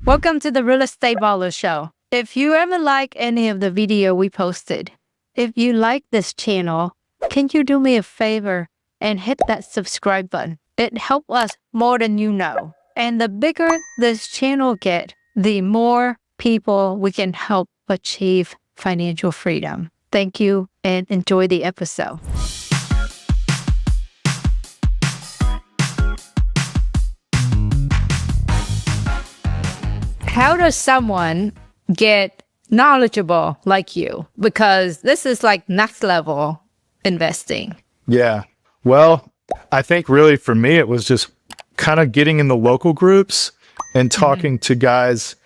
Welcome to the Real Estate Baller Show. If you ever like any of the video we posted, if you like this channel, can you do me a favor and hit that subscribe button? It helps us more than you know. And the bigger this channel gets, the more people we can help achieve financial freedom. Thank you and enjoy the episode. How does someone get knowledgeable like you? Because this is like next level investing. Yeah. Well, I think really for me, it was just kind of getting in the local groups and talking to guys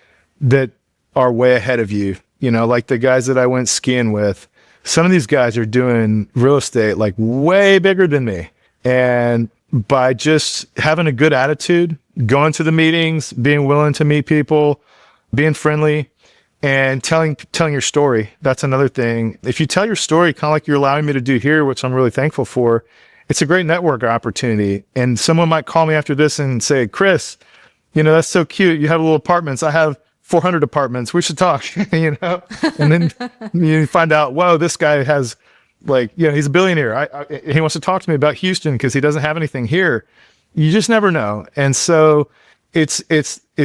that are way ahead of you. You know, like the guys that I went skiing with. Some of these guys are doing real estate like way bigger than me. And by just having a good attitude, going to the meetings, being willing to meet people, being friendly, and telling your story. That's another thing. If you tell your story, kind of like you're allowing me to do here, which I'm really thankful for, it's a great network opportunity. And someone might call me after this and say, Chris, you know, that's so cute. You have little apartments. I have 400 apartments. We should talk, you know? And then you find out, whoa, this guy has like, you know, he's a billionaire. He wants to talk to me about Houston because he doesn't have anything here. You just never know. And so it's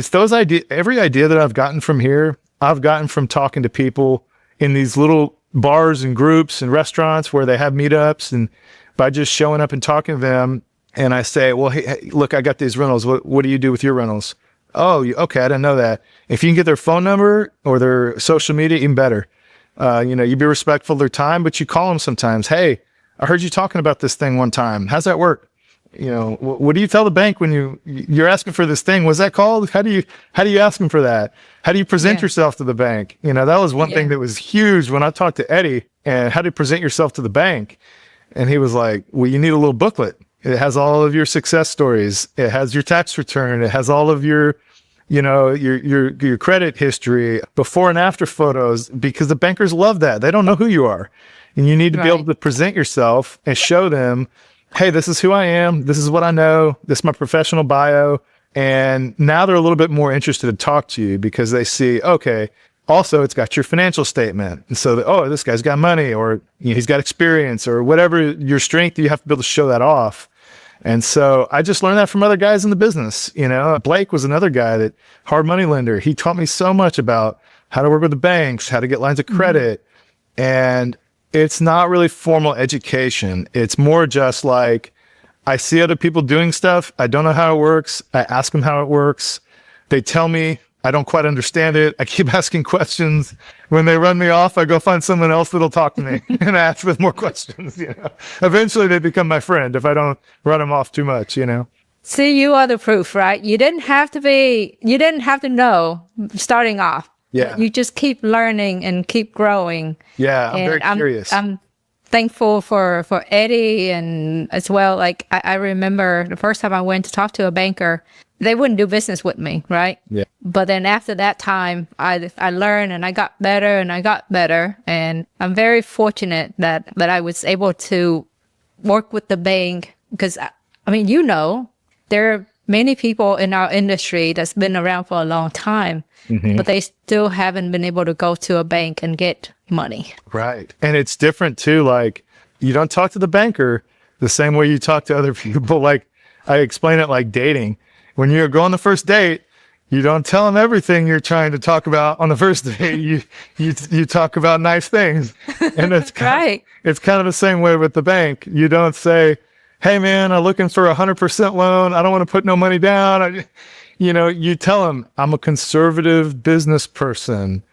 those ideas. Every idea that I've gotten from here, I've gotten from talking to people in these little bars and groups and restaurants where they have meetups, and by just showing up and talking to them. And I say, well, hey, look, I got these rentals. What do you do with your rentals? Oh, okay. I didn't know that. If you can get their phone number or their social media, even better. You know, you be respectful of their time, but you call them sometimes. Hey, I heard you talking about this thing one time. How's that work? You know, what do you tell the bank when you're asking for this thing? What's that called? How do you ask them for that? How do you present yourself to the bank? You know, that was one thing that was huge when I talked to Eddie, and how do you present yourself to the bank? And he was like, well, you need a little booklet. It has all of your success stories. It has your tax return. It has all of your, you know, your credit history, before and after photos, because the bankers love that. They don't know who you are. And you need to be able to present yourself and show them, hey, this is who I am. This is what I know. This is my professional bio. And now they're a little bit more interested to talk to you because they see, okay, also it's got your financial statement. And so, oh, this guy's got money, or you know, he's got experience, or whatever your strength, you have to be able to show that off. And so I just learned that from other guys in the business. You know, Blake was another guy, that hard money lender. He taught me so much about how to work with the banks, how to get lines of credit. And it's not really formal education. It's more just like, I see other people doing stuff. I don't know how it works. I ask them how it works. They tell me, I don't quite understand it. I keep asking questions. When they run me off, I go find someone else that'll talk to me and ask with more questions. You know, eventually they become my friend if I don't run them off too much, you know. See, you are the proof, right? You didn't have to know starting off. Yeah. You just keep learning and keep growing. Yeah, I'm very curious. I'm thankful for Eddie, and as well, like I remember the first time I went to talk to a banker, they wouldn't do business with me, right? Yeah. But then after that time, I learned and I got better and I got better. And I'm very fortunate that I was able to work with the bank, because, I mean, you know, there are many people in our industry that's been around for a long time, but they still haven't been able to go to a bank and get money. Right. And it's different too. Like, you don't talk to the banker the same way you talk to other people. Like, I explain it like dating. When you're going on the first date, you don't tell them everything you're trying to talk about on the first date. You talk about nice things. And it's it's kind of the same way with the bank. You don't say, hey man, I'm looking for 100% loan. I don't want to put no money down. You know, you tell them, I'm a conservative business person.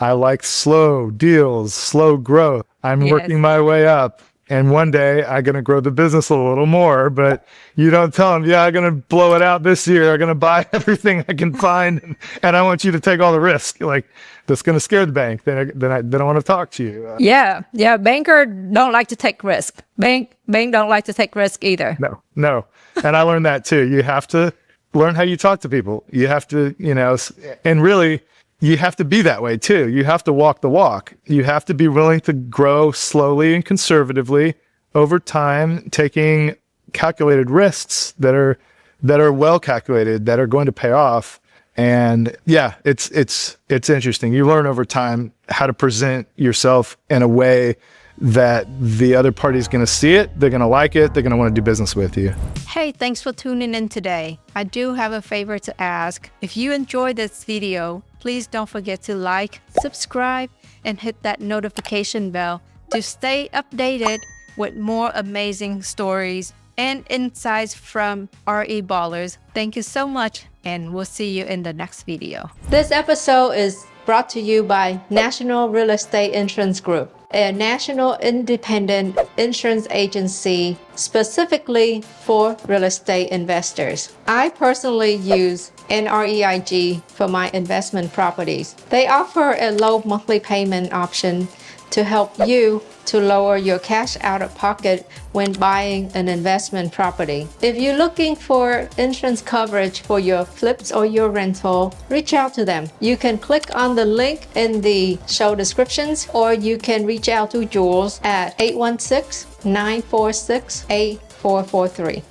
I like slow deals, slow growth. I'm working my way up. And one day I'm going to grow the business a little more, but you don't tell them, yeah, I'm going to blow it out this year. I'm going to buy everything I can find. And I want you to take all the risk. Like, that's going to scare the bank. Then I don't want to talk to you. Yeah. Banker don't like to take risk. Bank don't like to take risk either. No. And I learned that too. You have to learn how you talk to people. You have to, you know, and really, you have to be that way too. You have to walk the walk. You have to be willing to grow slowly and conservatively over time, taking calculated risks that are well calculated, that are going to pay off. And yeah, it's interesting. You learn over time how to present yourself in a way that the other party's going to see it, they're going to like it, they're going to want to do business with you. Hey, thanks for tuning in today. I do have a favor to ask. If you enjoyed this video, please don't forget to like, subscribe, and hit that notification bell to stay updated with more amazing stories and insights from REBallers. Thank you so much, and we'll see you in the next video. This episode is brought to you by National Real Estate Insurance Group, a national independent insurance agency specifically for real estate investors. I personally use NREIG for my investment properties. They offer a low monthly payment option to help you to lower your cash out of pocket when buying an investment property. If you're looking for insurance coverage for your flips or your rental, reach out to them. You can click on the link in the show descriptions, or you can reach out to Jules at 816-946-8443.